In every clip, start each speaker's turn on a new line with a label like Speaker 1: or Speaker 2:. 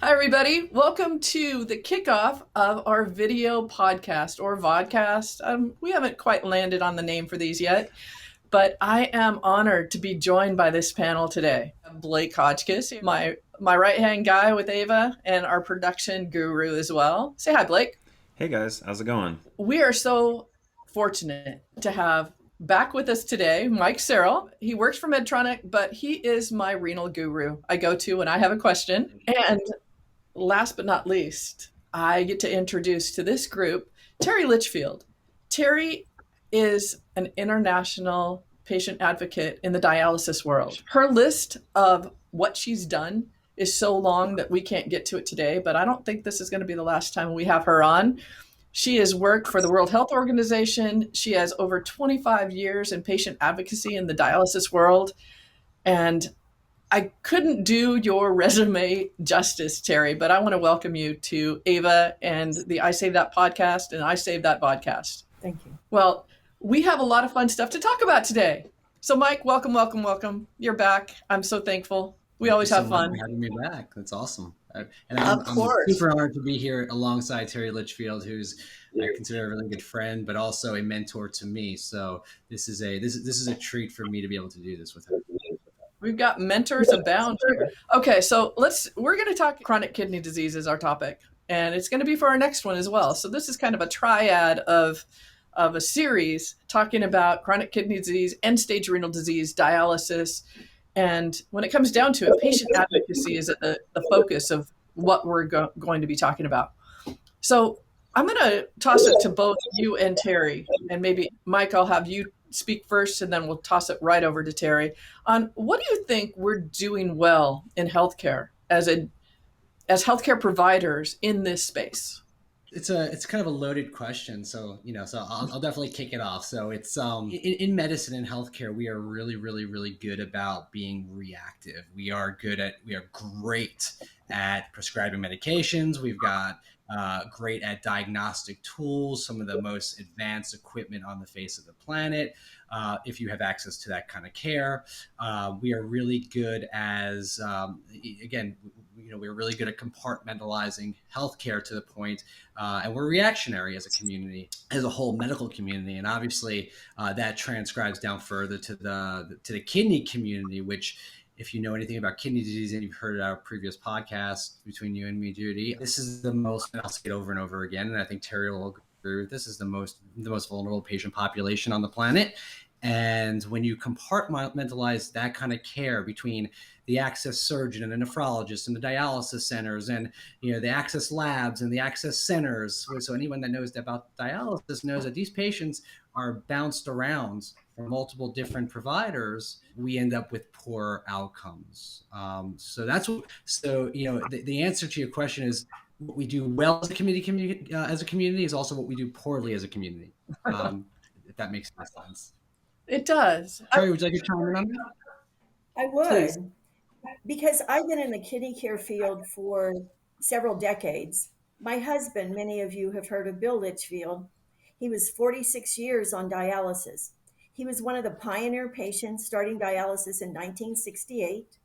Speaker 1: Hi, everybody. Welcome to the kickoff of our video podcast or vodcast. We haven't quite landed on the name for these yet, but I am honored to be joined by this panel today. Blake Hotchkiss, my right-hand guy with Ava, and our production guru as well. Say hi, Blake.
Speaker 2: Hey guys, how's it going?
Speaker 1: We are so fortunate to have back with us today Mike Searle. He works for Medtronic, but he is my renal guru I go to when I have a question. And last but not least, I get to introduce to this group Terry Litchfield. Terry is an international patient advocate in the dialysis world. Her list of what she's done is so long that we can't get to it today, but I don't think this is going to be the last time we have her on. She has worked for the World Health Organization. She has over 25 years in patient advocacy in the dialysis world. And I couldn't do your resume justice, Terry, but I want to welcome you to Ava and the iSaveThat podcast and iSaveThat podcast.
Speaker 3: Thank you.
Speaker 1: Well, we have a lot of fun stuff to talk about today. So, Mike, welcome, welcome, welcome. You're back. I'm so thankful. We always have fun.
Speaker 4: Thank you for having me back. That's awesome. And
Speaker 1: I'm
Speaker 4: super honored to be here alongside Terry Litchfield, who's I consider a really good friend, but also a mentor to me. So this is a treat for me to be able to do this with her.
Speaker 1: We've got mentors abound here. Okay, so we're going to talk chronic kidney disease as our topic, and it's going to be for our next one as well. So this is kind of a triad of a series talking about chronic kidney disease, end-stage renal disease, dialysis, and when it comes down to it, patient advocacy is at the focus of what we're going to be talking about. So I'm going to toss it to both you and Terry, and maybe Mike, I'll have you speak first, and then we'll toss it right over to Terry on what do you think we're doing well in healthcare as healthcare providers in this space?
Speaker 4: It's kind of a loaded question, so I'll definitely kick it off. So it's in medicine and healthcare, we are really good about being reactive. We are great at prescribing medications. We've got great at diagnostic tools, some of the most advanced equipment on the face of the planet. If you have access to that kind of care, we are really good as we're really good at compartmentalizing healthcare to the point, and we're reactionary as a community, as a whole medical community, and obviously that transcribes down further to the kidney community, which, if you know anything about kidney disease and you've heard our previous podcast between you and me, Judy, this is the most, and I'll say it over and over again, and I think Terry will agree with this, is the most vulnerable patient population on the planet. And when you compartmentalize that kind of care between the access surgeon and the nephrologist and the dialysis centers and the access labs and the access centers, so anyone that knows about dialysis knows that these patients are bounced around from multiple different providers, we end up with poor outcomes. So the answer to your question is what we do well as a community is also what we do poorly as a community. If that makes sense.
Speaker 1: It does.
Speaker 4: Terry, would you like to chime in on that?
Speaker 3: I would,
Speaker 1: Please.
Speaker 3: because I've been in the kidney care field for several decades. My husband, many of you have heard of Bill Litchfield. He was 46 years on dialysis. He was one of the pioneer patients starting dialysis in 1968.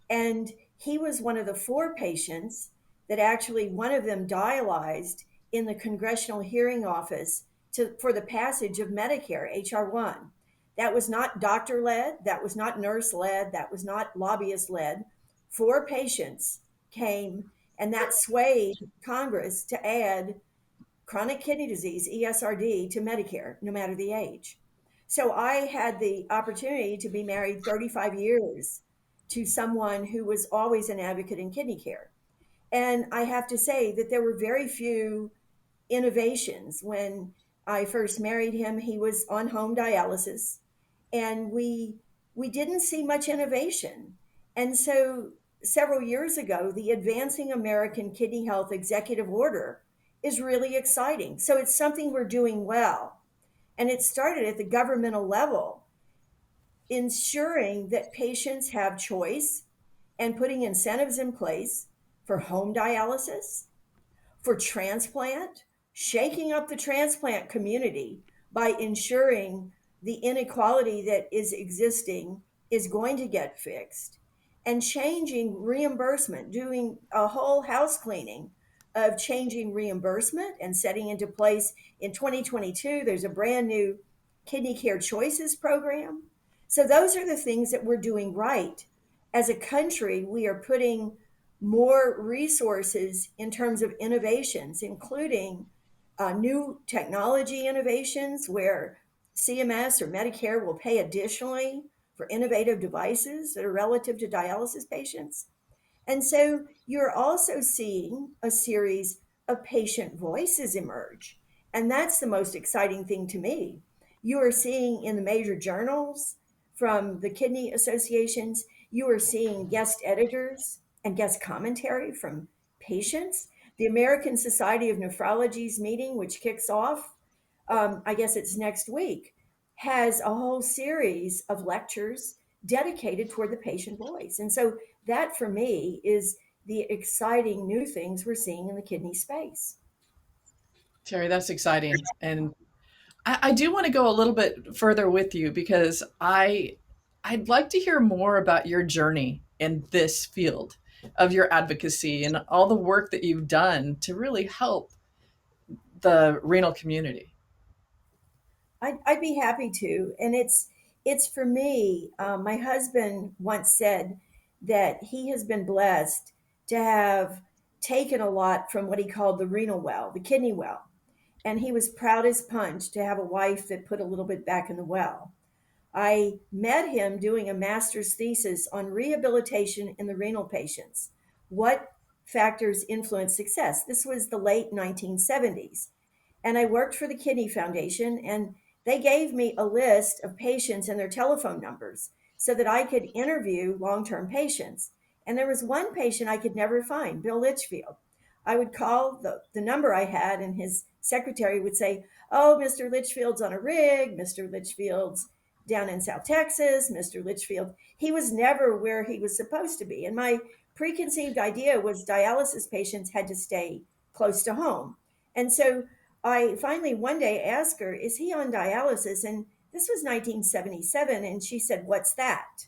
Speaker 3: And he was one of the 4 patients that actually, one of them dialyzed in the Congressional Hearing Office for the passage of Medicare, H.R. 1. That was not doctor-led, that was not nurse-led, that was not lobbyist-led. 4 patients came, and that swayed Congress to add chronic kidney disease, ESRD, to Medicare, no matter the age. So I had the opportunity to be married 35 years to someone who was always an advocate in kidney care. And I have to say that there were very few innovations. When I first married him, he was on home dialysis, and we didn't see much innovation. And so several years ago, the Advancing American Kidney Health Executive Order is really exciting. So it's something we're doing well. And it started at the governmental level, ensuring that patients have choice and putting incentives in place for home dialysis, for transplant, shaking up the transplant community by ensuring the inequality that is existing is going to get fixed, and changing reimbursement, doing a whole house cleaning of changing reimbursement and setting into place in 2022. There's a brand new kidney care choices program. So, those are the things that we're doing right. As a country, we are putting more resources in terms of innovations, including new technology innovations where CMS or Medicare will pay additionally for innovative devices that are relative to dialysis patients. And so you're also seeing a series of patient voices emerge. And that's the most exciting thing to me. You are seeing in the major journals from the kidney associations, you are seeing guest editors and guest commentary from patients. The American Society of Nephrology's meeting, which kicks off, I guess it's next week, has a whole series of lectures dedicated toward the patient voice. And so that for me is the exciting new things we're seeing in the kidney space.
Speaker 1: Terry, that's exciting. And I do want to go a little bit further with you because I'd like to hear more about your journey in this field of your advocacy and all the work that you've done to really help the renal community.
Speaker 3: I'd be happy to. And it's for me. My husband once said that he has been blessed to have taken a lot from what he called the renal well, the kidney well. And he was proud as punch to have a wife that put a little bit back in the well. I met him doing a master's thesis on rehabilitation in the renal patients. What factors influence success? This was the late 1970s. And I worked for the Kidney Foundation, and they gave me a list of patients and their telephone numbers so that I could interview long term patients. And there was one patient I could never find, Bill Litchfield. I would call the number I had, and his secretary would say, "Oh, Mr. Litchfield's on a rig, Mr. Litchfield's down in South Texas, Mr. Litchfield." He was never where he was supposed to be. And my preconceived idea was dialysis patients had to stay close to home. And so I finally one day asked her, "Is he on dialysis?" And this was 1977. And she said, "What's that?"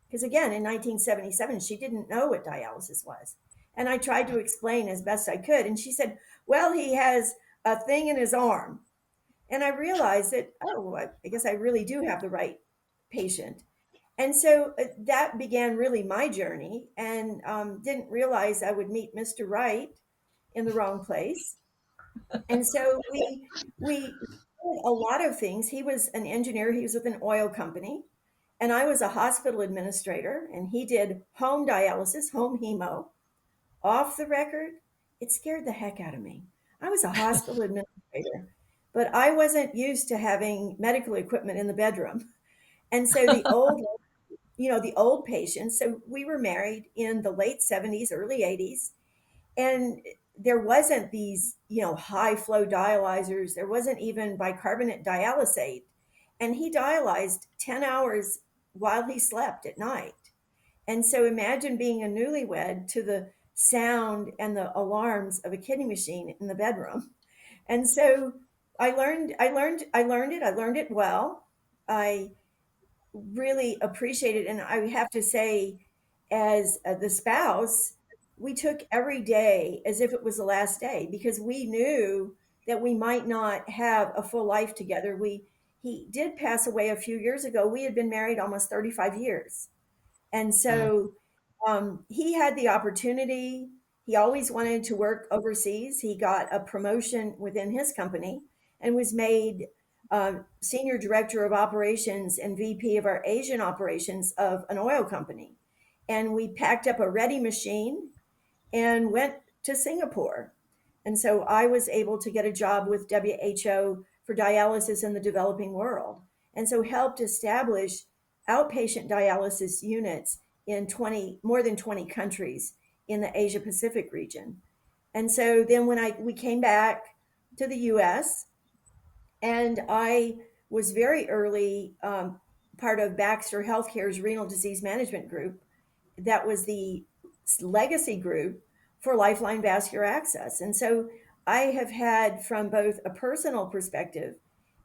Speaker 3: Because again, in 1977, she didn't know what dialysis was. And I tried to explain as best I could. And she said, "Well, he has a thing in his arm." And I realized that, oh, I guess I really do have the right patient. And so that began really my journey, and didn't realize I would meet Mr. Right in the wrong place. And so we did a lot of things. He was an engineer, he was with an oil company, and I was a hospital administrator, and he did home dialysis, home hemo. Off the record, it scared the heck out of me. I was a hospital administrator, but I wasn't used to having medical equipment in the bedroom. And so the old patients, so we were married in the late 70s, early 80s, and there wasn't these high flow dialyzers, there wasn't even bicarbonate dialysate, and he dialyzed 10 hours while he slept at night. And so imagine being a newlywed to the sound and the alarms of a kidney machine in the bedroom. And so I learned it well. I really appreciate it. And I have to say, as the spouse, we took every day as if it was the last day because we knew that we might not have a full life together. He did pass away a few years ago. We had been married almost 35 years. And
Speaker 4: Mm.
Speaker 3: so he had the opportunity. He always wanted to work overseas. He got a promotion within his company and was made senior director of operations and VP of our Asian operations of an oil company. And we packed up a ready machine and went to Singapore. And so I was able to get a job with WHO for dialysis in the developing world. And so helped establish outpatient dialysis units in more than 20 countries in the Asia Pacific region. And so then when we came back to the US, and I was very early part of Baxter Healthcare's renal disease management group. That was the legacy group for Lifeline Vascular Access. And so I have had, from both a personal perspective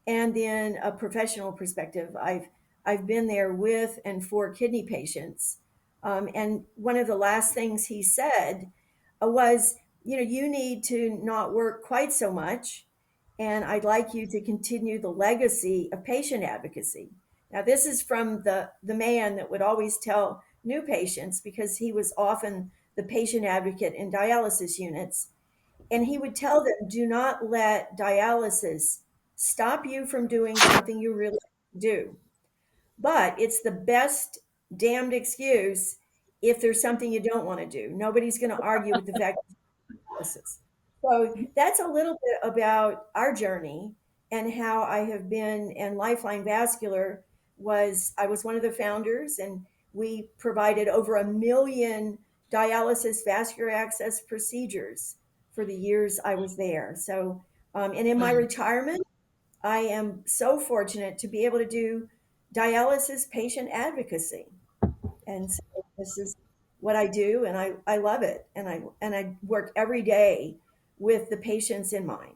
Speaker 3: and then a professional perspective, I've been there with and for kidney patients And one of the last things he said was, you need to not work quite so much. And I'd like you to continue the legacy of patient advocacy. Now, this is from the man that would always tell new patients, because he was often the patient advocate in dialysis units. And he would tell them, do not let dialysis stop you from doing something you really do. But it's the best damned excuse if there's something you don't want to do. Nobody's going to argue with the fact dialysis. So that's a little bit about our journey and how I have been. And Lifeline Vascular I was one of the founders, and we provided over 1 million dialysis vascular access procedures for the years I was there. So, and in my retirement, I am so fortunate to be able to do dialysis patient advocacy. And so this is what I do, and I love it. And I work every day with the patients in mind.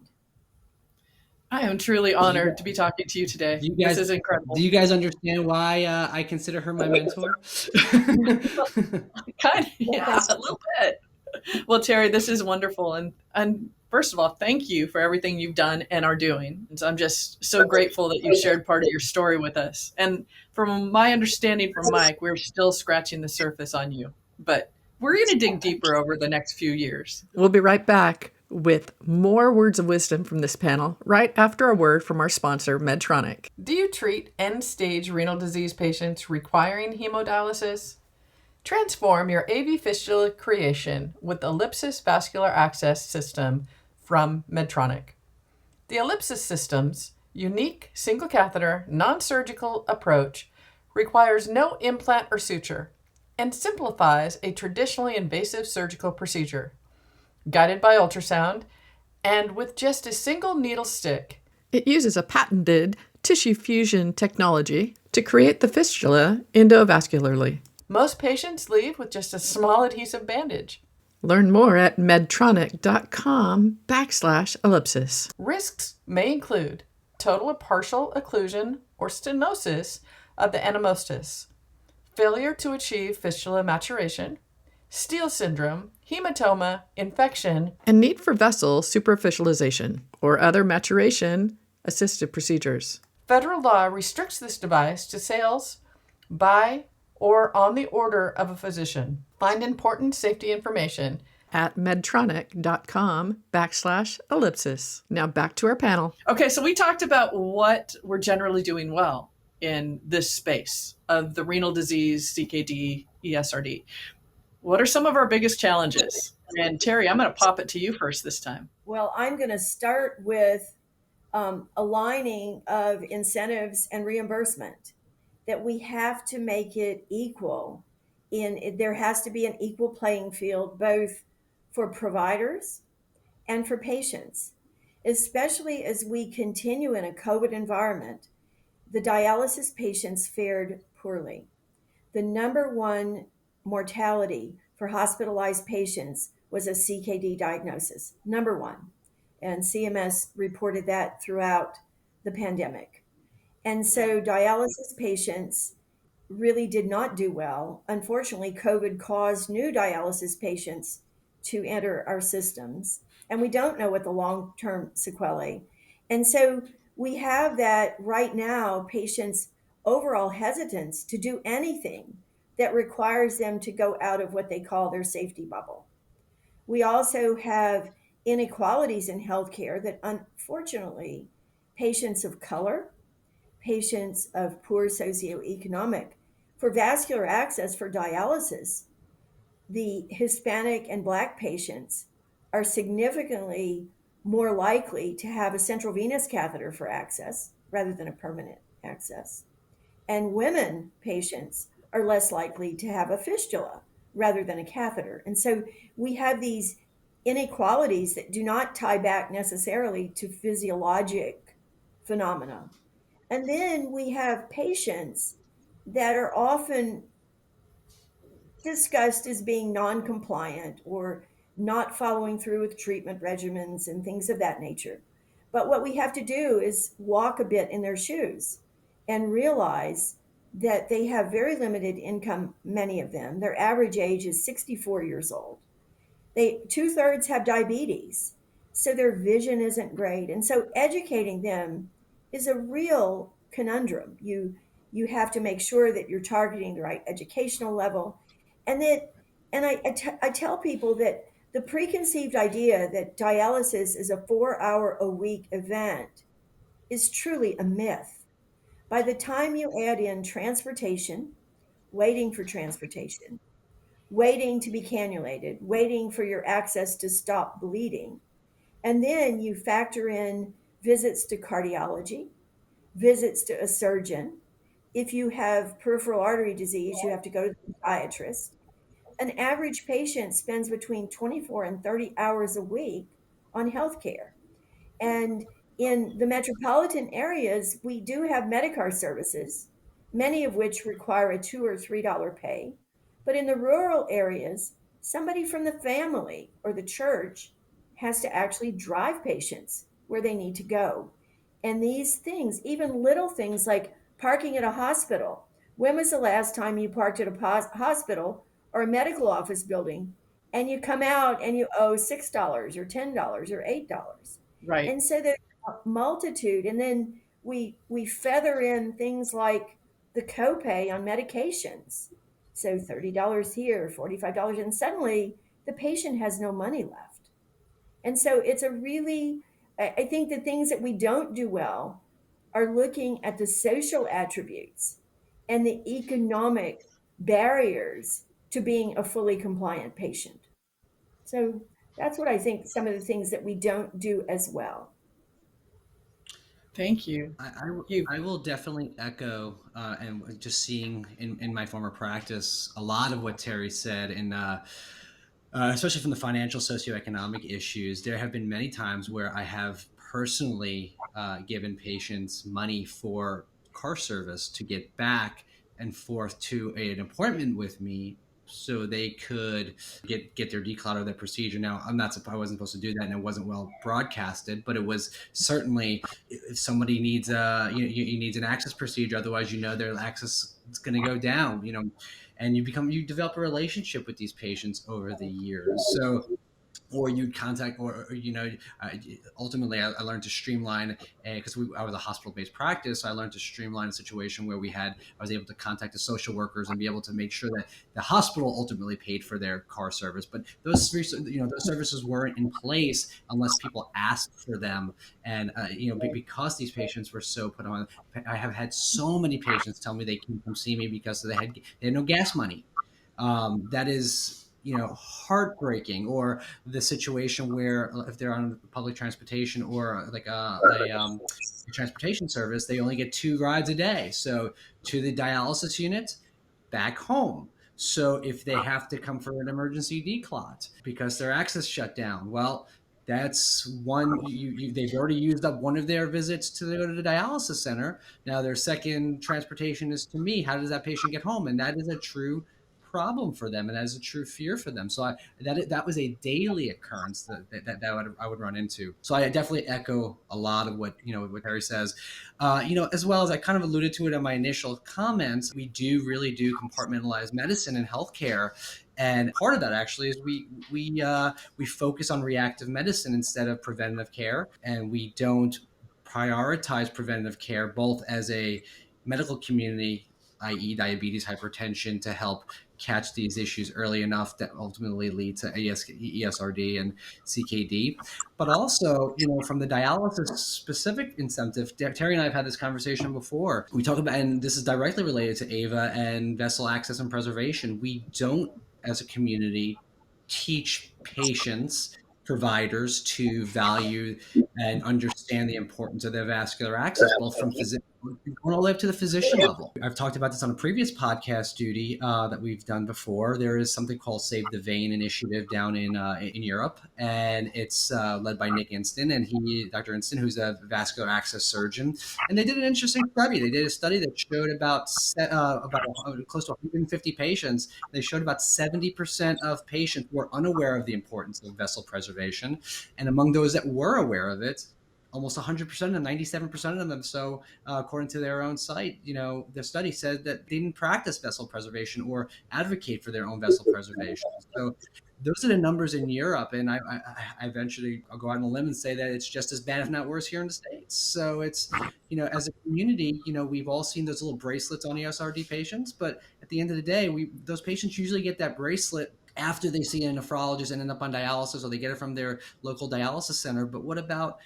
Speaker 1: I am truly
Speaker 4: Do you
Speaker 1: honored to
Speaker 4: guys,
Speaker 1: be talking to you today.
Speaker 4: do you
Speaker 1: This
Speaker 4: guys,
Speaker 1: is
Speaker 4: do
Speaker 1: incredible.
Speaker 4: you guys understand why I consider her my mentor?
Speaker 1: Kind of,
Speaker 3: Well,
Speaker 1: yeah,
Speaker 3: thanks.
Speaker 1: a little bit. Well, Terry, this is wonderful, and first of all, thank you for everything you've done and are doing. And so I'm just so grateful that you shared part of your story with us. And from my understanding from Mike, we're still scratching the surface on you, but we're going to dig deeper over the next few years. We'll be right back with more words of wisdom from this panel right after a word from our sponsor, Medtronic. Do you treat end-stage renal disease patients requiring hemodialysis? Transform your AV fistula creation with the Ellipsis Vascular Access System from Medtronic. The Ellipsis system's unique single catheter, non surgical approach requires no implant or suture and simplifies a traditionally invasive surgical procedure. Guided by ultrasound and with just a single needle stick, it uses a patented tissue fusion technology to create the fistula endovascularly. Most patients leave with just a small adhesive bandage. Learn more at medtronic.com/ellipsis. Risks may include total or partial occlusion or stenosis of the anamostis, failure to achieve fistula maturation, Steele syndrome, hematoma, infection, and need for vessel superficialization or other maturation assisted procedures. Federal law restricts this device to sales by or on the order of a physician. Find important safety information at medtronic.com/ellipsis. Now back to our panel. Okay, so we talked about what we're generally doing well in this space of the renal disease, CKD, ESRD. What are some of our biggest challenges? And Terry, I'm going to pop it to you first this time.
Speaker 3: Well, I'm going to start with aligning of incentives and reimbursement, that we have to make it equal. There has to be an equal playing field, both for providers and for patients, especially as we continue in a COVID environment. The dialysis patients fared poorly. The number one mortality for hospitalized patients was a CKD diagnosis, number one. And CMS reported that throughout the pandemic. And so dialysis patients really did not do well. Unfortunately, COVID caused new dialysis patients to enter our systems, and we don't know what the long term sequelae. And so we have that right now, patients' overall hesitance to do anything that requires them to go out of what they call their safety bubble. We also have inequalities in healthcare that unfortunately patients of color, patients of poor socioeconomic, for vascular access for dialysis, the Hispanic and Black patients are significantly more likely to have a central venous catheter for access rather than a permanent access. And women patients are less likely to have a fistula rather than a catheter. And so we have these inequalities that do not tie back necessarily to physiologic phenomena. And then we have patients that are often discussed as being non-compliant or not following through with treatment regimens and things of that nature. But what we have to do is walk a bit in their shoes and realize that they have very limited income, many of them. Their average age is 64 years old. They two-thirds have diabetes, so their vision isn't great. And so educating them is a real conundrum. You have to make sure that you're targeting the right educational level. And that and I tell people that the preconceived idea that dialysis is a 4 hour a week event is truly a myth. By the time you add in transportation, waiting for transportation, waiting to be cannulated, waiting for your access to stop bleeding, and then you factor in visits to cardiology, visits to a surgeon. If you have peripheral artery disease, you have to go to the podiatrist. An average patient spends between 24 and 30 hours a week on healthcare. And in the metropolitan areas, we do have Medicare services, many of which require a $2 or $3 pay. But in the rural areas, somebody from the family or the church has to actually drive patients where they need to go. And these things, even little things like parking at a hospital. When was the last time you parked at a hospital or a medical office building and you come out and you owe $6 or $10 or $8?
Speaker 1: Right.
Speaker 3: And so there's a multitude. And then we feather in things like the copay on medications. So $30 here, $45, and suddenly the patient has no money left. And so it's a really, I think the things that we don't do well are looking at the social attributes and the economic barriers to being a fully compliant patient. So that's what I think some of the things that we don't do as well.
Speaker 1: Thank you. You
Speaker 4: I will definitely echo and just seeing in my former practice a lot of what Terry said, and especially from the financial socioeconomic issues. There have been many times where I have personally given patients money for car service to get back and forth to an appointment with me so they could get their declutter, their procedure. Now, I wasn't supposed to do that, and it wasn't well broadcasted, but it was certainly, if somebody needs you needs an access procedure, otherwise their access is going to go down, and you develop a relationship with these patients over the years. So, or you'd contact, uh, ultimately I learned to streamline, because I was a hospital-based practice. So I learned to streamline a situation where I was able to contact the social workers and be able to make sure that the hospital ultimately paid for their car service. But those services weren't in place unless people asked for them. And because these patients were so put on, I have had so many patients tell me they can come see me because they had no gas money. That is heartbreaking. Or the situation where if they're on public transportation or like a transportation service, they only get 2 rides a day, so to the dialysis unit, back home. So if they have to come for an emergency declot because their access shut down, well, that's one. They've already used up one of their visits to go to the dialysis center. Now their second transportation is to me. How does that patient get home? And that is a true problem for them, and that is a true fear for them. So that was a daily occurrence that I would run into. So I definitely echo a lot of what Harry says. As well as I kind of alluded to it in my initial comments, we really do compartmentalize medicine and healthcare. And part of that actually is we focus on reactive medicine instead of preventative care, and we don't prioritize preventative care both as a medical community, i.e., diabetes, hypertension, to help catch these issues early enough that ultimately lead to ESRD and CKD. But also, from the dialysis specific incentive, Terry and I have had this conversation before. We talk about, and this is directly related to AVA and vessel access and preservation. We don't, as a community, teach patients, providers to value and understand the importance of their vascular access, both from physicians going all the way up to the physician level. I've talked about this on a previous podcast duty that we've done before. There is something called Save the Vein initiative down in Europe, and it's led by Nick Inston, and Dr. Inston, who's a vascular access surgeon. And they did an interesting study. They did a study that showed about close to 150 patients. They showed about 70% of patients were unaware of the importance of vessel preservation, and among those that were aware of it, almost 100% of them, 97% of them. So, according to their own site, the study said that they didn't practice vessel preservation or advocate for their own vessel preservation. So, those are the numbers in Europe, and I eventually I'll go out on a limb and say that it's just as bad, if not worse, here in the States. So it's as a community, we've all seen those little bracelets on ESRD patients, but at the end of the day, we those patients usually get that bracelet after they see a nephrologist and end up on dialysis, or they get it from their local dialysis center. But what about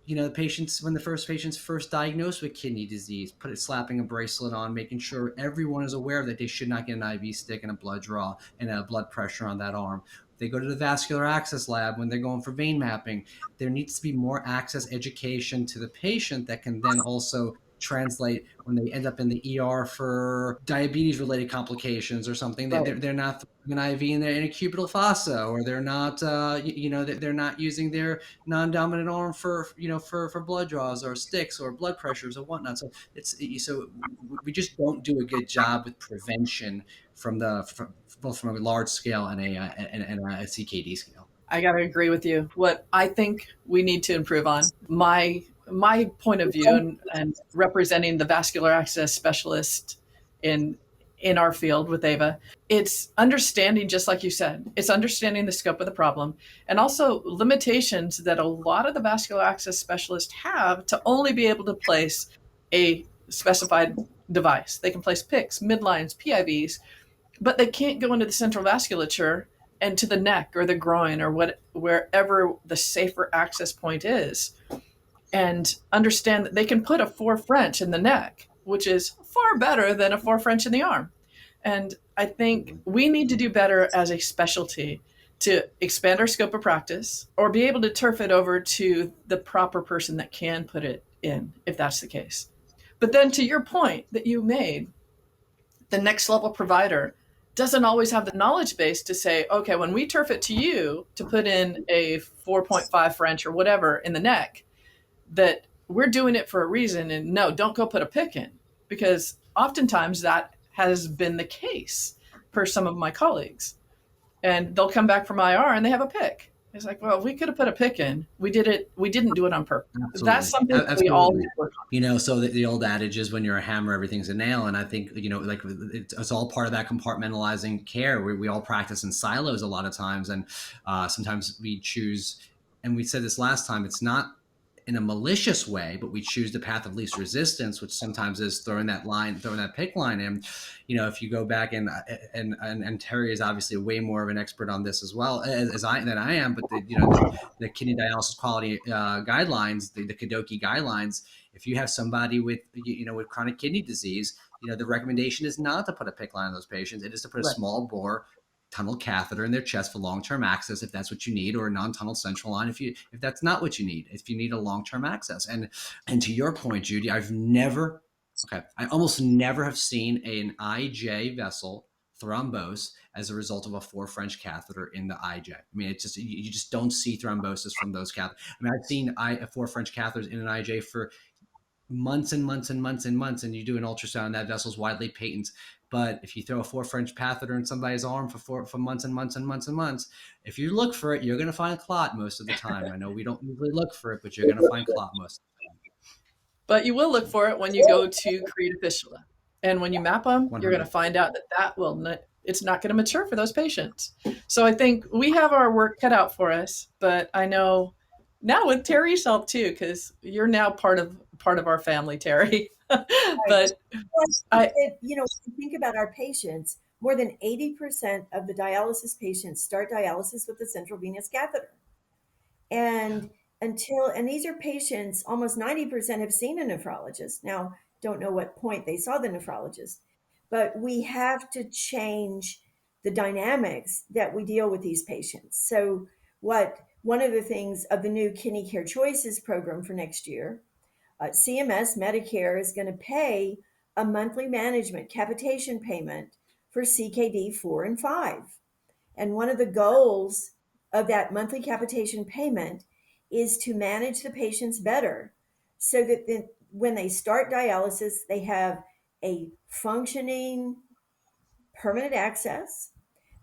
Speaker 4: the patients, when the first patient's first diagnosed with kidney disease, slapping a bracelet on, making sure everyone is aware that they should not get an IV stick and a blood draw and a blood pressure on that arm. They go to the vascular access lab when they're going for vein mapping. There needs to be more access education to the patient that can then also translate when they end up in the ER for diabetes related complications or something.
Speaker 1: Right.
Speaker 4: They're not throwing an IV in a cubital fossa, or they're not they're not using their non-dominant arm for blood draws or sticks or blood pressures or whatnot. So we just don't do a good job with prevention both from a large scale and a CKD scale.
Speaker 1: I got to agree with you. What I think we need to improve on, my point of view, and representing the vascular access specialist in in our field with Ava, it's understanding, just like you said, it's understanding the scope of the problem and also limitations that a lot of the vascular access specialists have to only be able to place a specified device. They can place PICCs, midlines, PIVs, but they can't go into the central vasculature and to the neck or the groin or wherever the safer access point is, and understand that they can put a 4 French in the neck, which is far better than a 4 French in the arm. And I think we need to do better as a specialty to expand our scope of practice or be able to turf it over to the proper person that can put it in, if that's the case. But then to your point that you made, the next level provider doesn't always have the knowledge base to say, okay, when we turf it to you to put in a 4.5 French or whatever in the neck, that we're doing it for a reason. And no, don't go put a pick in, because oftentimes that has been the case for some of my colleagues. And they'll come back from IR and they have a pick. It's like, well, we could have put a pick in. We didn't do it on purpose. That's
Speaker 4: Absolutely.
Speaker 1: something that we all
Speaker 4: Absolutely.
Speaker 1: need to work on.
Speaker 4: So the old adage is, when you're a hammer, everything's a nail. And I think, like it's all part of that compartmentalizing care, where we all practice in silos a lot of times. And sometimes we choose, and we said this last time, it's not in a malicious way, but we choose the path of least resistance, which sometimes is throwing that pick line in. If you go back and Terry is obviously way more of an expert on this as well than I am, but the kidney dialysis quality guidelines, the Kadoki guidelines, if you have somebody with chronic kidney disease, the recommendation is not to put a pick line on those patients. It is to put a
Speaker 1: Right.
Speaker 4: small bore tunnel catheter in their chest for long-term access, if that's what you need, or a non-tunnel central line if that's not what you need, if you need a long-term access. And to your point, Judy, I almost never have seen an IJ vessel thrombose as a result of a 4 French catheter in the IJ. I mean, it's just, you just don't see thrombosis from those catheters. I mean, I've seen 4 French catheters in an IJ for months and months and months and months, and you do an ultrasound, that vessel's widely patent. But if you throw a 4 French catheter in somebody's arm for months and months and months and months, if you look for it, you're going to find clot most of the time. I know we don't usually look for it, but you're going to find clot most of
Speaker 1: But you will look for it when you go to create a fistula. And when you map them,
Speaker 4: the time.
Speaker 1: you're going to find out it's not going to mature for those patients. So I think we have our work cut out for us, but I know now with Terry's help too, because you're now part of our family, Terry.
Speaker 3: Right.
Speaker 1: But
Speaker 3: Well,
Speaker 1: I
Speaker 3: if you think about our patients, more than 80% of the dialysis patients start dialysis with a central venous catheter. And and these are patients, almost 90% have seen a nephrologist. Now, don't know what point they saw the nephrologist, but we have to change the dynamics that we deal with these patients. So, one of the things of the new Kidney Care Choices program for next year, CMS Medicare is going to pay a monthly management capitation payment for CKD 4 and 5. And one of the goals of that monthly capitation payment is to manage the patients better so that when they start dialysis, they have a functioning permanent access.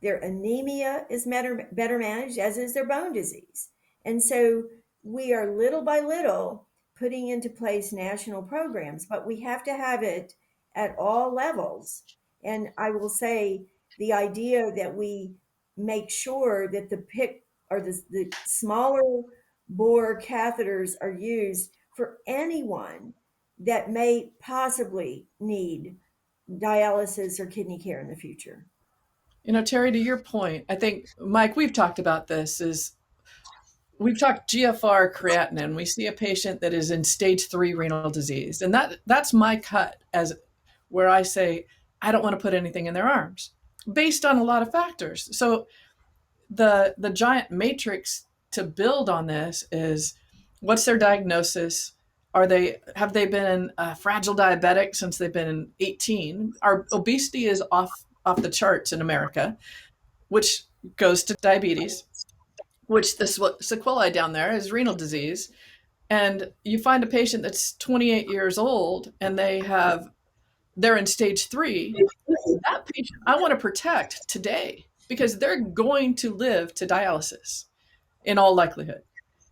Speaker 3: Their anemia is better managed, as is their bone disease. And so we are little by little putting into place national programs, but we have to have it at all levels. And I will say the idea that we make sure that the PIC or the smaller bore catheters are used for anyone that may possibly need dialysis or kidney care in the future.
Speaker 1: Terry, to your point, I think, Mike, we've talked about this, is we've talked GFR creatinine. We see a patient that is in stage 3 renal disease. And that's my cut, as where I say, I don't want to put anything in their arms based on a lot of factors. So the giant matrix to build on this is, what's their diagnosis? Have they been fragile diabetic since they've been 18? Our obesity is off the charts in America, which goes to diabetes, which the sequelae down there is renal disease. And you find a patient that's 28 years old and they're in stage 3. That patient I want to protect today because they're going to live to dialysis in all likelihood.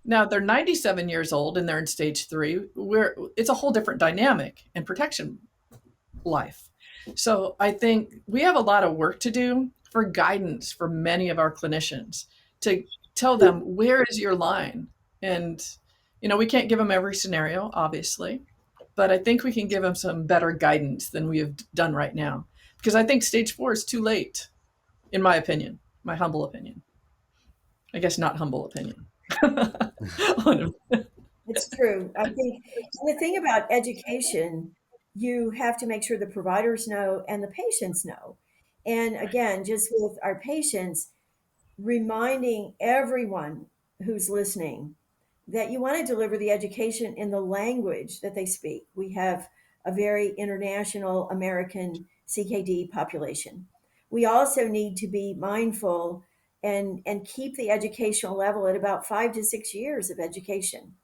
Speaker 1: Now they're 97 years old and they're in stage 3, where it's a whole different dynamic and protection life. So I think we have a lot of work to do for guidance for many of our clinicians to tell them, where is your line? And, we can't give them every scenario, obviously, but I think we can give them some better guidance than we have done right now. Because I think stage 4 is too late, in my opinion, my humble opinion. I guess not humble opinion.
Speaker 3: It's true. I think the thing about education, you have to make sure the providers know and the patients know. And again, just with our patients, reminding everyone who's listening that you want to deliver the education in the language that they speak. We have a very international American CKD population. We also need to be mindful and keep the educational level at about 5 to 6 years of education.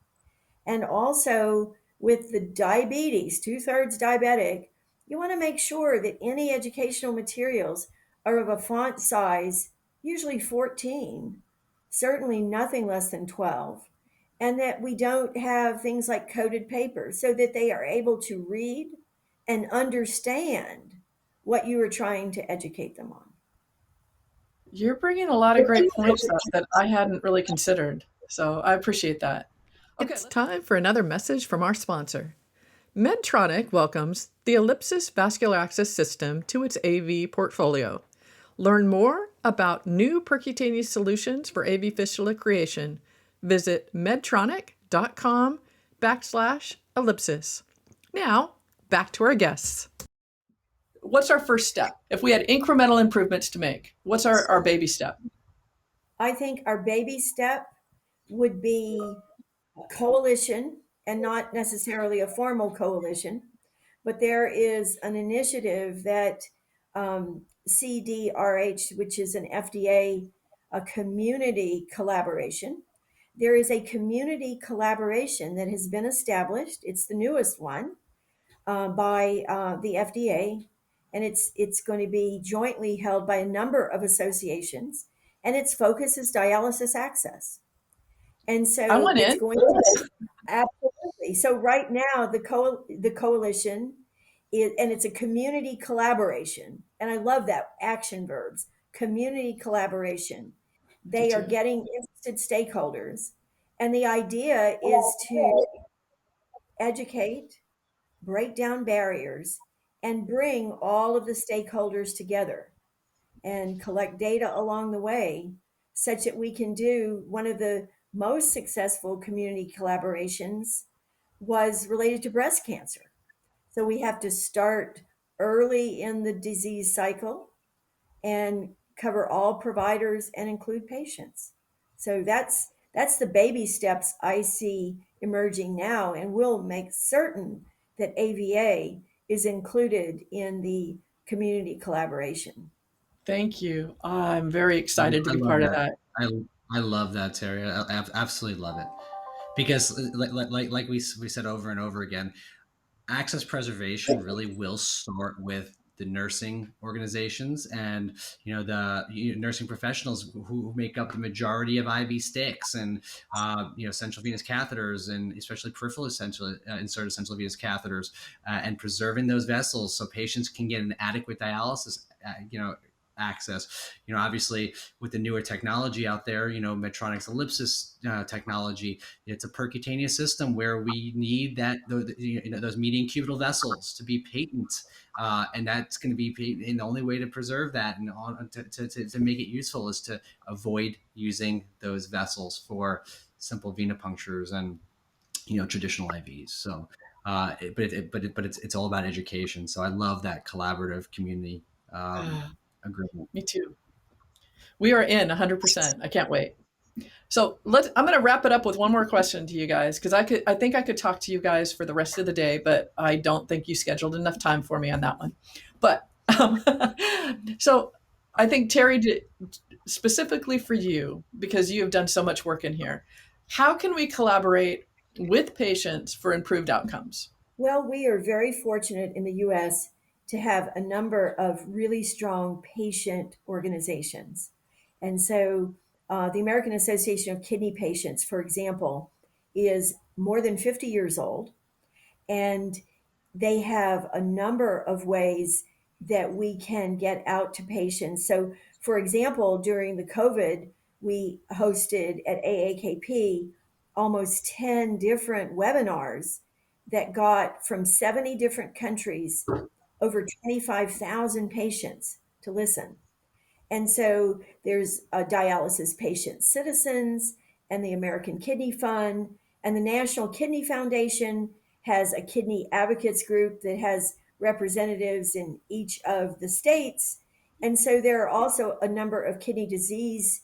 Speaker 3: And also with the diabetes, 2/3 diabetic, you want to make sure that any educational materials are of a font size, usually 14, certainly nothing less than 12, and that we don't have things like coded paper so that they are able to read and understand what you are trying to educate them on.
Speaker 1: You're bringing a lot of great points up that I hadn't really considered. So I appreciate that. Okay, it's time for another message from our sponsor. Medtronic welcomes the Ellipsis Vascular Access System to its AV portfolio. Learn more about new percutaneous solutions for AV fistula creation. Visit medtronic.com/ellipsis. Now, back to our guests. What's our first step? If we had incremental improvements to make, what's our baby step?
Speaker 3: I think our baby step would be a coalition, and not necessarily a formal coalition, but there is an initiative that CDRH, which is an FDA, a community collaboration. There is a community collaboration that has been established. It's the newest one by the FDA, and it's going to be jointly held by a number of associations, and its focus is dialysis access. And
Speaker 1: I
Speaker 3: so
Speaker 1: want
Speaker 3: it's
Speaker 1: in.
Speaker 3: going to absolutely. So right now, the coalition is, and it's a community collaboration, and I love that action verbs. Community collaboration.
Speaker 1: Do
Speaker 3: They are
Speaker 1: too.
Speaker 3: getting interested stakeholders, and the idea is to educate, break down barriers, and bring all of the stakeholders together and collect data along the way such that we can do one of the most successful community collaborations was related to breast cancer. So we have to start early in the disease cycle and cover all providers and include patients. So that's the baby steps I see emerging now, and we'll make certain that AVA is included in the community collaboration.
Speaker 1: Thank you. I'm very excited to
Speaker 4: I
Speaker 1: be
Speaker 4: love
Speaker 1: part of
Speaker 4: that.
Speaker 1: that.
Speaker 4: I love that, Terry. I absolutely love it because, like we said over and over again, access preservation really will start with the nursing organizations and nursing professionals who make up the majority of IV sticks and central venous catheters, and especially peripheral inserted central venous catheters, and preserving those vessels so patients can get an adequate dialysis access. Obviously with the newer technology out there, Medtronic's ellipsis technology, it's a percutaneous system where we need those median cubital vessels to be patent, and that's going to be, and the only way to preserve that and to make it useful is to avoid using those vessels for simple venipunctures and traditional IVs. So but it's all about education. So I love that collaborative community agreement.
Speaker 1: Me too. We are in 100%. I can't wait. So I'm going to wrap it up with one more question to you guys, because I think I could talk to you guys for the rest of the day, but I don't think you scheduled enough time for me on that one. But so I think Terry, specifically for you, because you have done so much work in here, how can we collaborate with patients for improved outcomes?
Speaker 3: Well, we are very fortunate in the US to have a number of really strong patient organizations. And so the American Association of Kidney Patients, for example, is more than 50 years old, and they have a number of ways that we can get out to patients. So, for example, during the COVID, we hosted at AAKP almost 10 different webinars that got from 70 different countries over 25,000 patients to listen. And so there's dialysis patient citizens and the American Kidney Fund, and the National Kidney Foundation has a kidney advocates group that has representatives in each of the states. And so there are also a number of kidney disease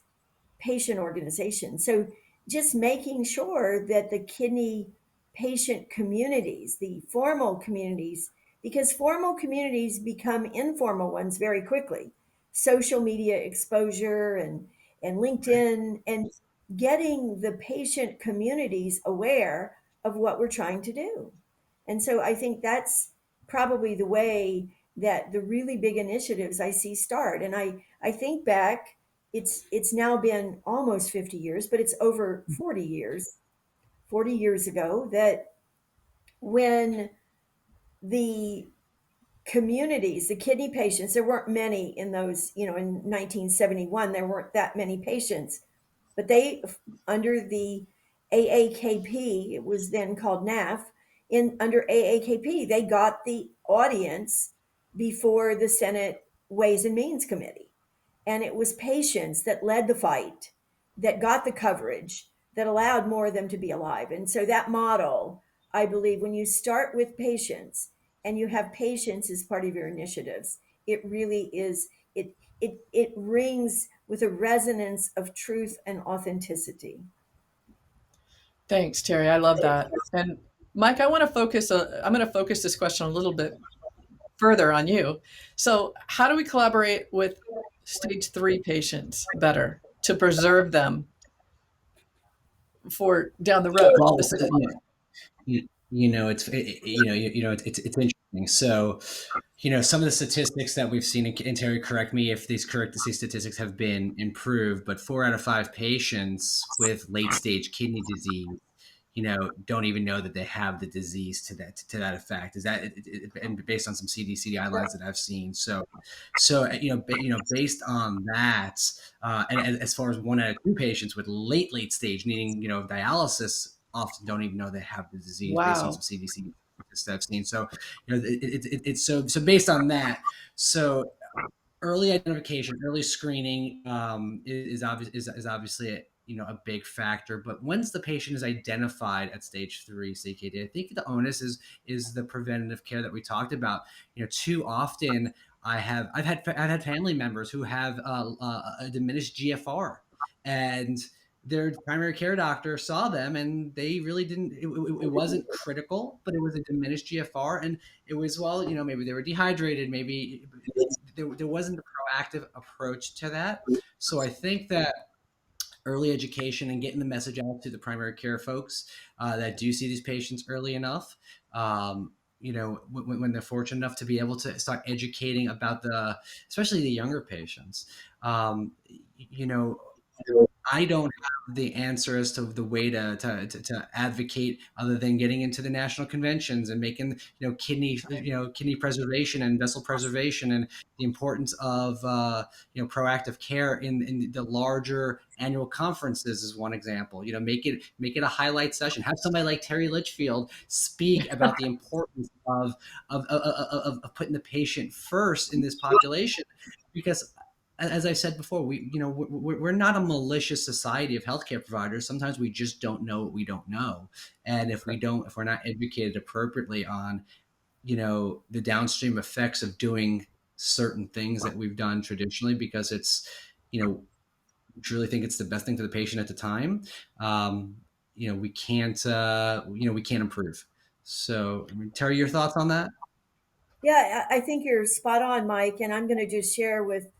Speaker 3: patient organizations. So just making sure that the kidney patient communities, the formal communities, because formal communities become informal ones very quickly, social media exposure and LinkedIn, and getting the patient communities aware of what we're trying to do. And so I think that's probably the way that the really big initiatives I see start. And I think back, it's now been almost 50 years, but it's over 40 years ago, that when the communities, the kidney patients, there weren't many in those, in 1971, there weren't that many patients, but they, under the AAKP, it was then called NAF, under AAKP, they got the audience before the Senate Ways and Means Committee. And it was patients that led the fight, that got the coverage, that allowed more of them to be alive. And so that model, I believe, when you start with patients and you have patients as part of your initiatives, it really is, it rings with a resonance of truth and authenticity.
Speaker 1: Thanks, Terry. I love that. And Mike, I'm going to focus this question a little bit further on you. So how do we collaborate with stage 3 patients better to preserve them for down the road?
Speaker 4: Well, it's interesting. So, some of the statistics that we've seen, and Terry, correct me if these statistics have been improved, but 4 out of 5 patients with late stage kidney disease, don't even know that they have the disease to that effect. Is that and based on some CDC guidelines that I've seen? So based on that, and as far as 1 out of 2 patients with late stage needing dialysis often don't even know they have the disease.
Speaker 1: Wow.
Speaker 4: Based on some CDC that I've seen. So it's so based on that. So early identification, early screening is obviously a big factor. But once the patient is identified at stage 3 CKD, I think the onus is the preventative care that we talked about. Too often I've had family members who have a diminished GFR, and their primary care doctor saw them and they really didn't, it wasn't critical, but it was a diminished GFR. And it was, maybe they were dehydrated, maybe there wasn't a proactive approach to that. So I think that early education and getting the message out to the primary care folks that do see these patients early enough when they're fortunate enough to be able to start educating about especially the younger patients. Um, you know, I don't have the answer as to the way to advocate other than getting into the national conventions and making kidney preservation and vessel preservation and the importance of proactive care in the larger annual conferences is one example. Make it a highlight session. Have somebody like Terry Litchfield speak about the importance of putting the patient first in this population, because as I said before, we're not a malicious society of healthcare providers. Sometimes we just don't know what we don't know, and if we're not educated appropriately on the downstream effects of doing certain things that we've done traditionally, because it's we truly think it's the best thing for the patient at the time, we can't improve. So, Terry, your thoughts on that?
Speaker 3: Yeah, I think you're spot on, Mike. And I'm going to just share with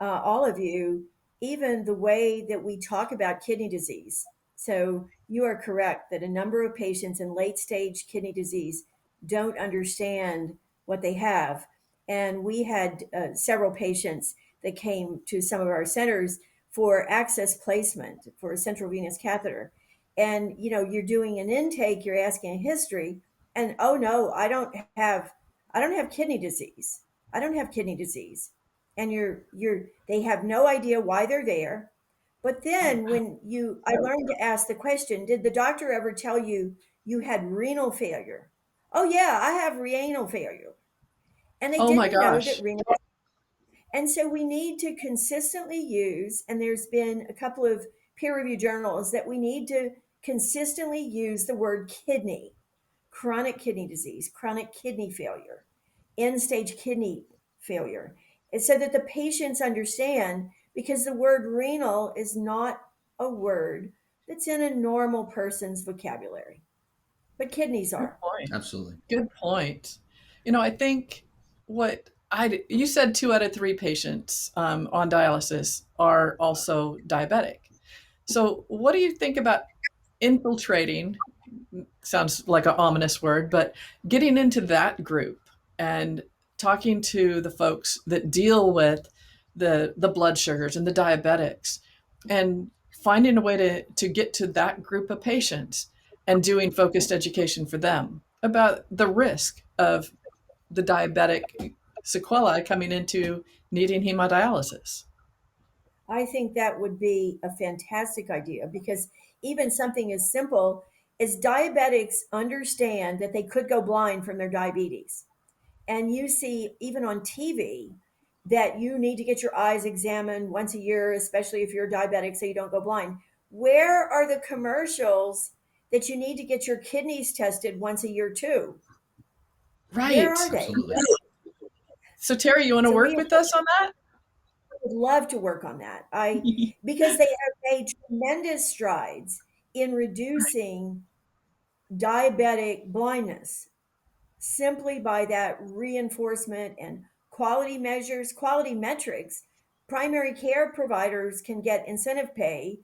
Speaker 3: all of you, even the way that we talk about kidney disease. So you are correct that a number of patients in late stage kidney disease don't understand what they have. And we had several patients that came to some of our centers for access placement for a central venous catheter. And, you're doing an intake, you're asking a history, and oh no, I don't have kidney disease. I don't have kidney disease. And they have no idea why they're there. But
Speaker 1: Oh,
Speaker 3: then I learned to ask the question, did the doctor ever tell you you had renal failure? Oh yeah, I have renal failure. And they
Speaker 1: oh my
Speaker 3: didn't know that
Speaker 1: gosh.
Speaker 3: renal. And so we need to consistently use, and there's been a couple of peer reviewed journals that we need to consistently use the word kidney, chronic kidney disease, chronic kidney failure, end stage kidney failure, and so that the patients understand, because the word renal is not a word that's in a normal person's vocabulary, but kidneys
Speaker 1: Good
Speaker 3: are.
Speaker 1: point.
Speaker 4: Absolutely.
Speaker 1: Good point. I think you said 2 out of 3 patients on dialysis are also diabetic. So, what do you think about infiltrating? Sounds like an ominous word, but getting into that group and talking to the folks that deal with the blood sugars and the diabetics, and finding a way to get to that group of patients and doing focused education for them about the risk of the diabetic sequelae coming into needing hemodialysis.
Speaker 3: I think that would be a fantastic idea, because even something as simple as diabetics understand that they could go blind from their diabetes. And you see, even on TV, that you need to get your eyes examined once a year, especially if you're diabetic, so you don't go blind. Where are the commercials that you need to get your kidneys tested once a year too? Where
Speaker 1: Right.
Speaker 3: are they?
Speaker 4: Absolutely.
Speaker 1: So, Terry, you want to
Speaker 3: So
Speaker 1: work
Speaker 3: we
Speaker 1: with us on that?
Speaker 3: would love to work on that. Because they have made tremendous strides in reducing diabetic blindness simply by that reinforcement and quality measures, quality metrics. Primary care providers can get incentive pay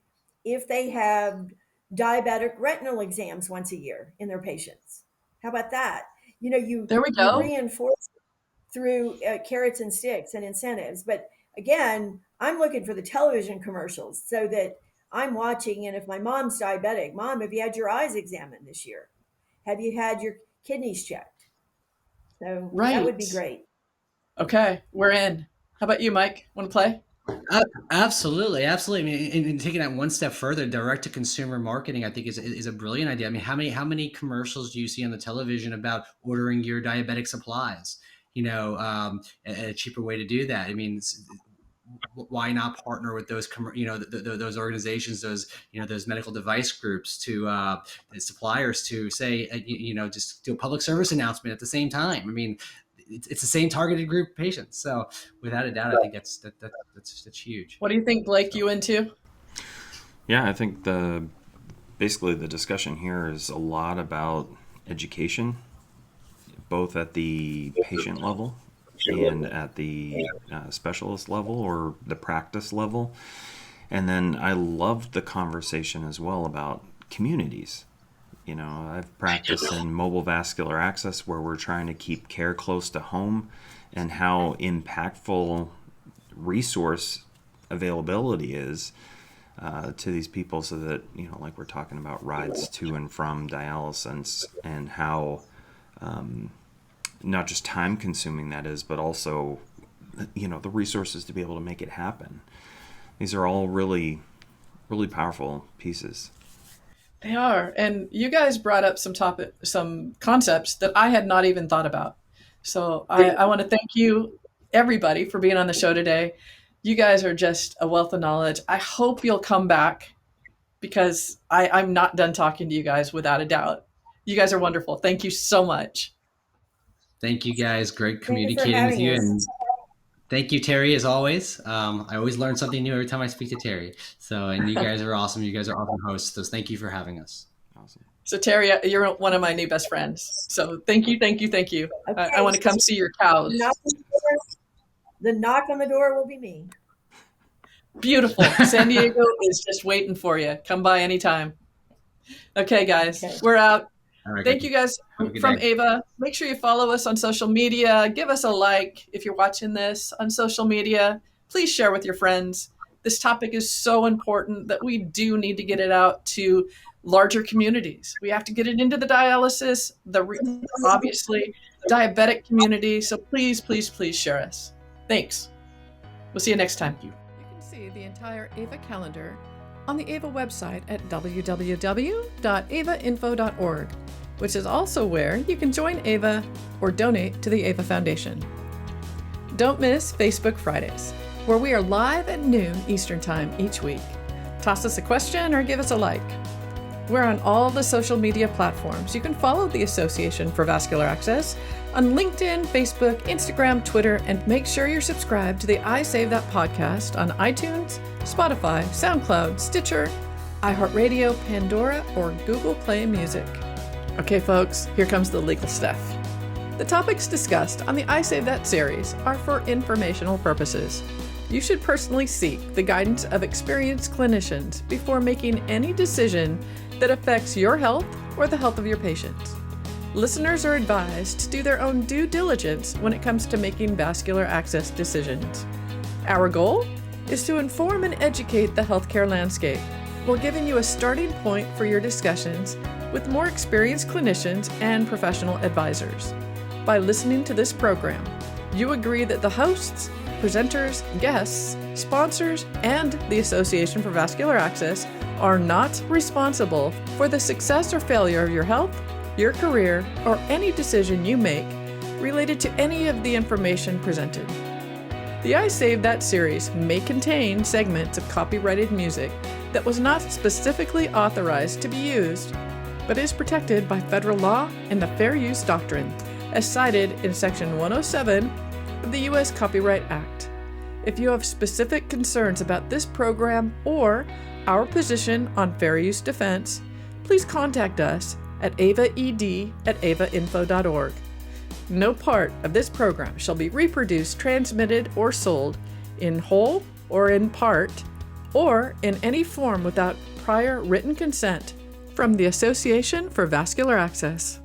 Speaker 3: if they have diabetic retinal exams once a year in their patients. How about that? You
Speaker 1: There we
Speaker 3: you
Speaker 1: go.
Speaker 3: reinforce through carrots and sticks and incentives. But again, I'm looking for the television commercials so that I'm watching. And if my mom's diabetic, Mom, have you had your eyes examined this year? Have you had your kidneys checked? So that would be
Speaker 1: Right.
Speaker 3: great.
Speaker 1: Okay, we're in. How about you, Mike? Want to play?
Speaker 4: Absolutely, absolutely. I mean, and taking that one step further, direct to consumer marketing, I think is a brilliant idea. I mean, how many commercials do you see on the television about ordering your diabetic supplies? A cheaper way to do that. I mean, why not partner with those those organizations, those medical device groups, to the suppliers, to say just do a public service announcement at the same time. I mean, it's the same targeted group of patients. So without a doubt, I think that's huge.
Speaker 1: What do you think, Blake?
Speaker 4: So
Speaker 1: You into?
Speaker 2: Yeah, I think basically the discussion here is a lot about education, both at the patient level and at the specialist level or the practice level. And then I loved the conversation as well about communities. You know, I've practiced in mobile vascular access where we're trying to keep care close to home, and how impactful resource availability is to these people, so that, you know, like we're talking about rides to and from dialysis, and how not just time consuming that is, but also, you know, the resources to be able to make it happen. These are all really, really powerful pieces.
Speaker 1: They are. And you guys brought up some concepts that I had not even thought about. So I want to thank you, everybody, for being on the show today. You guys are just a wealth of knowledge. I hope you'll come back, because I'm not done talking to you guys, without a doubt. You guys are wonderful. Thank you so much.
Speaker 4: Thank you guys. Great
Speaker 3: Thank you for
Speaker 4: communicating with
Speaker 3: having
Speaker 4: you.
Speaker 3: us.
Speaker 4: And thank you, Terry, as always. I always learn something new every time I speak to Terry. So, and you guys are awesome. You guys are awesome hosts. So thank you for having us.
Speaker 2: Awesome.
Speaker 1: So Terry, you're one of my new best friends. So thank you, thank you, thank you.
Speaker 3: Okay.
Speaker 1: I want to come see your cows.
Speaker 3: The knock on the door will be me.
Speaker 1: Beautiful. San Diego is just waiting for you. Come by anytime. Okay, guys,
Speaker 3: Okay.
Speaker 1: we're out.
Speaker 4: All right,
Speaker 1: Thank you guys from
Speaker 4: day.
Speaker 1: Ava. Make sure you follow us on social media. Give us a like if you're watching this on social media. Please share with your friends. This topic is so important that we do need to get it out to larger communities. We have to get it into the dialysis, obviously diabetic community. So please, please, please share us. Thanks. We'll see you next time. You can see the entire Ava calendar on the Ava website at www.avainfo.org, which is also where you can join Ava or donate to the Ava Foundation. Don't miss Facebook Fridays, where we are live at noon Eastern Time each week. Toss us a question or give us a like. We're on all the social media platforms. You can follow the Association for Vascular Access on LinkedIn, Facebook, Instagram, Twitter, and make sure you're subscribed to the iSaveThat podcast on iTunes, Spotify, SoundCloud, Stitcher, iHeartRadio, Pandora, or Google Play Music. Okay, folks, here comes the legal stuff. The topics discussed on the iSaveThat series are for informational purposes. You should personally seek the guidance of experienced clinicians before making any decision that affects your health or the health of your patients. Listeners are advised to do their own due diligence when it comes to making vascular access decisions. Our goal is to inform and educate the healthcare landscape while giving you a starting point for your discussions with more experienced clinicians and professional advisors. By listening to this program, you agree that the hosts, presenters, guests, sponsors, and the Association for Vascular Access are not responsible for the success or failure of your health, your career, or any decision you make related to any of the information presented. The iSaveThat series may contain segments of copyrighted music that was not specifically authorized to be used, but is protected by federal law and the Fair Use Doctrine, as cited in Section 107 of the U.S. Copyright Act. If you have specific concerns about this program or our position on fair use defense, please contact us at avaed@avainfo.org. No part of this program shall be reproduced, transmitted, or sold in whole or in part, or in any form without prior written consent from the Association for Vascular Access.